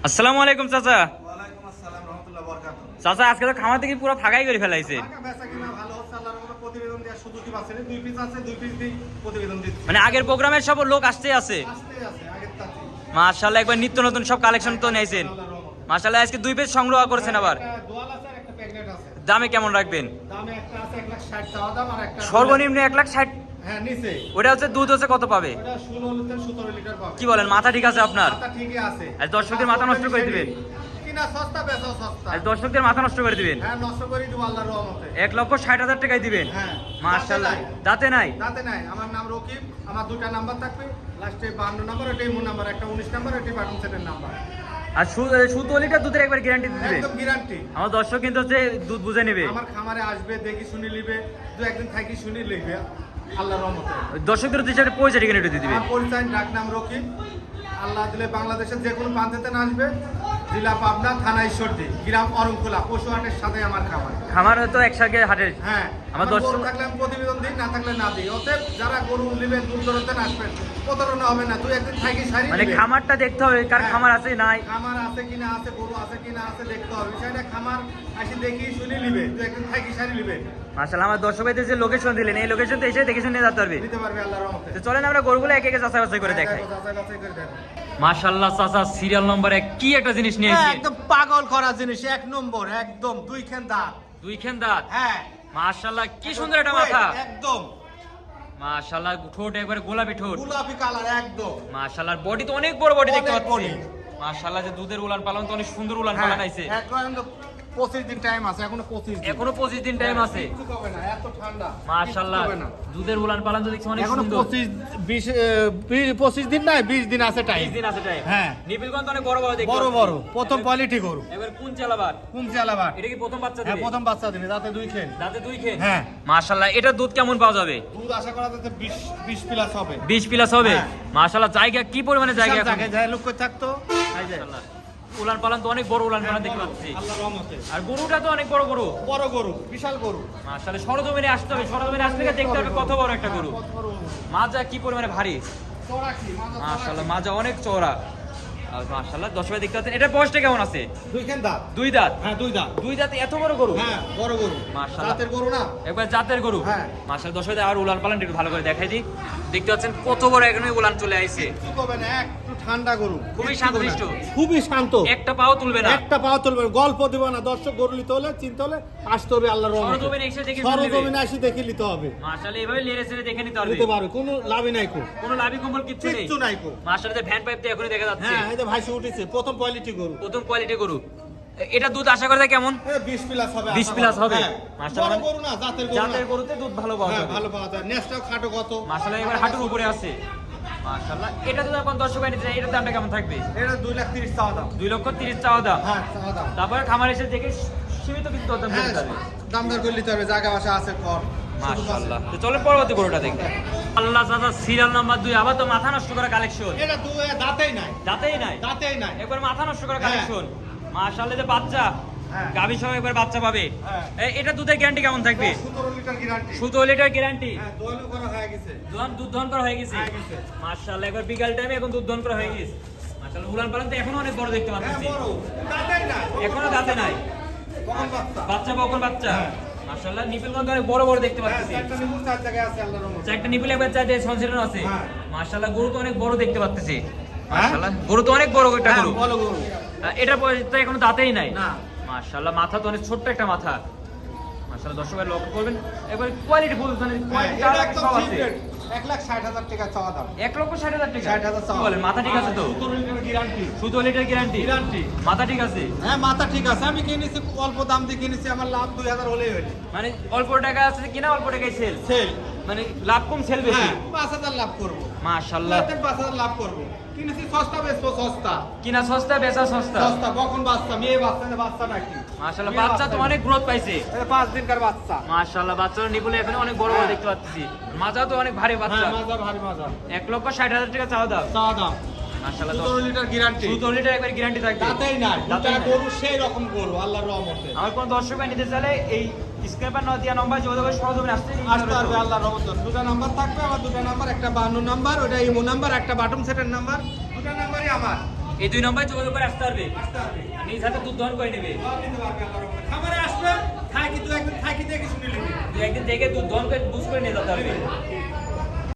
আসসালামু আলাইকুম চাচা। ওয়ালাইকুম আসসালাম রাহমাতুল্লাহি ওয়া বারাকাতুহু। চাচা আজকে তো খামার থেকে পুরো ফাঁকাই করে ফেলাইছে। টাকা বেচা কিনা ভালো হচ্ছে, আল্লাহর রহমতে প্রতিবেদন দেওয়ার সুযোগই পাচ্ছি না। দুই পিস আছে, দুই পিস দিয়ে প্রতিবেদন দিচ্ছি। মানে আগের প্রোগ্রামের সব লোক আসতেই আছে। আসতেই আছে আগের তাতেই। মাশাআল্লাহ, একবার নিত্য নতুন সব কালেকশন তো নিয়েছেন। আল্লাহর রহমতে। মাশাআল্লাহ, আজকে দুই পেজ সংগ্রহ করেছেন আবার। একটা দোয়াল আছে আর একটা প্যাকেট আছে। দামে কেমন রাখবেন? দামে একটা আছে 1,60,000 চাওয়া দাম, আর একটা সর্বনিম্ন 1,60,000। হ্যাঁ নিচে। ওটা হচ্ছে দুধ হচ্ছে কত পাবে? ওটা 16 লিটার 17 লিটার পাবে। কি বলেন, মাথা ঠিক আছে আপনার? মাথা ঠিকই আছে। আর দর্শকদের মাথা নষ্ট করে দিবেন। কিনা সস্তা বেচাও সস্তা। আর দর্শকদের মাথা নষ্ট করে দিবেন। হ্যাঁ নষ্ট করে দিব আল্লাহর রহমতে। 1,60,000 টাকায় দিবেন। হ্যাঁ মাশাআল্লাহ, দাঁতে নাই? দাঁতে নাই। আমার নাম রকিব, আমার দুটো নাম্বার থাকবে, লাস্টে 52 নাম্বার, ওটাই মোর নাম্বার, একটা 19 নাম্বার, ওটাই বাটন সেটের নাম্বার। আর 17 লিটার দুধের একবার গ্যারান্টি দিবেন? একদম গ্যারান্টি। আমার দর্শক কিন্তু হচ্ছে দুধ বুঝে নেবে। আমার খামারে আসবে, দেখি শুনি লিবে, দু একদিন থাকি শুনি লিবে আল্লাহর রহমতে। দর্শকদের উদ্দেশ্যে একটা পরিচয় ঠিকানা একটু দিয়ে দিবেন। আমার পরিচয় ডাক নাম রকিব। আল্লাহ দিলে বাংলাদেশের যে কোনো প্রান্তেতে আসবে, জেলা পাবনা, থানা ঈশ্বরদী, গ্রাম অরংখোলা, পশু হাটের সাথে আমার খামার। খামার তো একসাথে হাটের। হ্যাঁ আমার আমার দর্শক- গরু থাকলে আমি প্রতিবেদন দিই, না থাকলে না দিই। অতএব যারা গরু নেবেন দূর দূরান্তে আসবেন, প্রতারণা হবে না। তুই একদিন থাকি সারি মানে নিবে। খামারটা দেখতে হবে, কার হ্যাঁ। খামার আছে নাই। খামার আছে কিনা আছে, গরু আছে কিনা আছে দেখতে হবে। বিষয়টা খামার আসি দেখি শুনি নিবে, তুই একদিন থাকি সারি নিবে, মাশাআল্লাহ, আমার দর্শক ভাইদের যে লোকেশন দিলেন, এই লোকেশন তো এসে দেখে শুনে যেতে পারবে। নিতে পারবে আল্লাহর রহমতে। তো চলেন আমরা গরুগুলো এক একে যাচাই বাছাই করে দেখাই। দেখো, যাচাই বাছাই করে দেখো। মাশাআল্লাহ চাচা, সিরিয়াল নম্বরে কি একটা জিনিস নিয়েছি। একদম পাগল করা জিনিস, এক নম্বর, একদম দুই খেন দাঁত। দুই খেন দাঁত। হ্যাঁ মাশাআল্লাহ, কি সুন্দর একটা মাথা। একদম মাশাআল্লাহ, ঠোঁট একবারে গোলাপি ঠোঁট। গোলাপি কালার একদম। মাশাআল্লাহ, বডি তো অনেক বড় বডি দেখতে অনেক পাচ্ছি। body। মাশাআল্লাহ, যে দুধের উলান পালন তো অনেক সুন্দর উলান হ্যাঁ, পালন আইছে। এখন তো 25 দিন টাইম আছে, এখনো 25 দিন। এখনো 25 দিন টাইম আছে। কিচ্ছু হবে না, এত ঠান্ডা। মাশাআল্লাহ, কিচ্ছু হবে না। দুধের উলান পালন তো দেখছি অনেক এখনো সুন্দর। 25 দিন নাই, 20 দিন আছে টাইম। 20 দিন আছে টাইম। হ্যাঁ। নিবিলগঞ্জ তো অনেক বড় বড় দেখতে বড় পাচ্ছি। বড় প্রথম কোয়ালিটি গরু। এবার কোন চালাবার? কোন চালাবার? এটা কি প্রথম বাচ্চা হ্যাঁ দিবে? প্রথম বাচ্চা দিবে, রাতে দুই খেন। দাঁতে দুই খেন। হ্যাঁ। মাশাআল্লাহ, এটা দুধ কেমন পাওয়া যাবে? দুধ আশা করা যাচ্ছে 20 প্লাস হবে। 20 প্লাস হবে। হ্যাঁ। মাশাআল্লাহ, জায়গা কি পরিমাণে জায়গা এখন? জায়গায় যায় লোক করে থাকতো। এই যে, মাশাআল্লাহ, উলান পালন তো অনেক বড় উলান পালন দেখতে পাচ্ছি। আল্লাহর রহমতে। আর গরুটা তো অনেক বড় গরু। বড় গরু, বিশাল গরু। মাশাআল্লাহ, সরজমিনে আসতে হবে। সরজমিনে আসলে দেখতে হবে কত বড় একটা গরু। কত বড় গরু। মাজা কি পরিমাণে ভারী। চড়া কি? মাথা চড়া মাশাআল্লাহ, কি? মাজা অনেক চওড়া। আর মাশাআল্লাহ, দর্শক দেখতে পাচ্ছেন, এটা বয়সটা কেমন আছে? দুই খেন দাঁত। দুই দাঁত। হ্যাঁ দুই দাঁত। দুই দাঁতে এত বড় গরু? হ্যাঁ বড় গরু। মাশাআল্লাহ। জাতের গরু না? একবার জাতের গরু। হ্যাঁ। মাশাআল্লাহ, দর্শক আর উলান পালন একটু ভালো করে দেখাই দিই। দেখতে পাচ্ছেন কত বড় এখনই উলান চলে আইছে। কিছু করবে না, একটু ঠান্ডা গরু। খুবই কিচ্ছু করবে না। শান্তশিষ্ট। খুবই শান্ত। একটা পাও তুলবে না। একটা পাও তুলবে না, গল্প দিব না। দর্শক গরু নিতে হলে, চিনতে হলে আসতে হবে আল্লাহর রহমতে। সরজমিনে এসে দেখে শুনে নেবে। সরজমিনে আসি দেখে নিতে হবে। মাশাআল্লাহ, এইভাবে লেরে ছেড়ে দেখে নিতে পারবে। নিতে পারবে, কোনো লাভই নাই কো। কোনো লাভি কম্বল কিচ্ছু নেই। কিচ্ছু নাই কো। মাশাআল্লাহ, ভ্যান পাইপ দিয়ে এখনই দেখা যাচ্ছে। হ্যাঁ এই যে ভাইসে উঠেছে, প্রথম কোয়ালিটি গরু। প্রথম কোয়ালিটি গরু। এটা দুধ আশা করা যায় কেমন? 20 প্লাস হবে। 20 প্লাস হবে। হ্যাঁ। মাশাআল্লাহ, বড় গরু না, জাতের গরু না। জাতের গরুতে দুধ ভালো পাওয়া হ্যাঁ যাবে। ভালো পাওয়া যায়। নেসটাও খাটো কত। মাশাআল্লাহ, এবার হাঁটুর উপরে আছে। মাশাআল্লাহ, এটা তো এখন দর্শক নিতে চায়, এটার দামটা কেমন থাকবে? এটা 2,30,000 চাওয়া দাম। 2,30,000 চাওয়া দাম। হ্যাঁ চাওয়া দাম। তারপরে খামার এসে দেখে সীমিত কিছু দাম হ্যাঁ দিতে হবে। দামদার করে নিতে হবে, জায়গা বাসা আছে কর। মাশাআল্লাহ, তো চলো পরবর্তী গরুটা দেখি। আল্লাহ দাদা, সিরিয়াল নাম্বার 2, আবার তো মাথা নষ্ট করা কালেকশন। এটা দাঁতেই নাই। দাঁতেই নাই। দাঁতেই নাই। একবার মাথা নষ্ট করা হ্যাঁ। কালেকশন। মাশাআল্লাহ, যে বাচ্চা হ্যাঁ। গাভী সহ একবার বাচ্চা পাবে। হ্যাঁ। এটা দুধের গ্যারান্টি কেমন থাকবে? 17 লিটার গ্যারান্টি। 17 litre guarantee. হ্যাঁ দোয়ানো করা হয়ে গেছে। দুধ দহন করা হয়ে গেছে। হয়ে গেছে। মাশাআল্লাহ, একবার বিকাল টাইমে এখন দুধ দহন করা হয়ে গেছে। মাশাআল্লাহ, উলান পালন তো এখনো অনেক বড় দেখতে হ্যাঁ পাচ্ছি। বড়। দাঁতেই নাই। এখনো দাঁতে নাই। কখন বাচ্চা? বাচ্চা বকন বাচ্চা। হ্যাঁ। মাশাআল্লাহ, নিপিলগঞ্জ অনেক বড় বড় দেখতে হ্যাঁ পাচ্ছি। একটা নিমুর চার জায়গায় আছে আল্লাহর রহমতে। চারটা নিপিল একবার চারটে সংসারণ আছে। হ্যাঁ। মাশাআল্লাহ, গরু তো অনেক বড় দেখতে পাচ্ছি। হ্যাঁ? মাশাআল্লাহ, গরু তো অনেক বড় একটা হ্যাঁ গরু। বড় গরু। এটার বয়স তো এখনো দাঁতেই নাই। না। মাশাআল্লাহ, মাথা তো অনেক ছোট্ট একটা মাথা। মাশাআল্লাহ, দর্শকের লক্ষ্য করবেন, একবার কোয়ালিটি ফুল, মানে হ্যাঁ, কোয়ালিটি এটা একদম সব cheap আছে। rate, 1,60,000 টাকা চাওয়া দাম। 1,60,000 টাকা। 60,000 কি চাওয়া। বলেন, মাথা ঠিক আছে তো? 17 litre guarantee. 17 litre guarantee. Guarantee. মাথা ঠিক আছে। হ্যাঁ মাথা ঠিক আছে। আমি কিনেছি অল্প দাম দিয়ে কিনেছি, আমার লাভ 2,000 হলেই হলো। মানে অল্প টাকা আছে কিনা, অল্প টাকায় সেল। সেল। মানে লাভ কম, সেল বেশি। হ্যাঁ 5,000 লাভ করবো। মাশাআল্লাহ, 5,000 লাভ করবো। কিনেছি সস্তা, বেচবো সস্তা। কিনা সস্তা, বেচা সস্তা। সস্তা কখন বাচ্চা, মেয়ে বাচ্চা না বাচ্চা নাকি? মাশাআল্লাহ, মেয়ে বাচ্চা তো অনেক গ্রোথ পাইছে। এটা 5 দিনকার বাচ্চা। মাশাআল্লাহ, বাচ্চার নিপুলে এখানে অনেক বড় বড় হ্যাঁ। দেখতে পাচ্ছি। মাজা তো অনেক ভারী বাচ্চা। হ্যাঁ মাজা ভারী মাজা। 1,60,000 টাকা চাওয়া দাম। চাওয়া দাম। মাশাআল্লাহ, 17 লিটার গ্যারান্টি। 17 লিটার একবার গ্যারান্টি থাকবে। দাঁতেই নাই। দাঁতেই দুটা নাই। গরু সেই রকম গরু আল্লাহর রহমতে। আমার কোন দর্শক ভাই নিতে চাইলে এই স্ক্র্যাপার না দিয়া নম্বর যোগাযোগ করে সহজভাবে আসতে আসতে পারবে আল্লাহর রহমতে। দুটা নাম্বার থাকবে, আমার দুটা নাম্বার, একটা 52 নাম্বার, ওটা ইমো নাম্বার, একটা বাটন সেটের নাম্বার, দুটা নাম্বারই আমার। এই 2 নম্বরে যোগাযোগ করে আসতে পারবে, আসতে হবে। নিজ হাতে দুধ দহন করে নেবে। সব নিতে পারবে আল্লাহর রহমতে। খামারে আসবে, থাকি তো একদিন থাকি দেখে শুনে নেবে। 2 একদিন থেকে দুধ দহন করে বুঝ করে নিয়ে যেতে পারবে।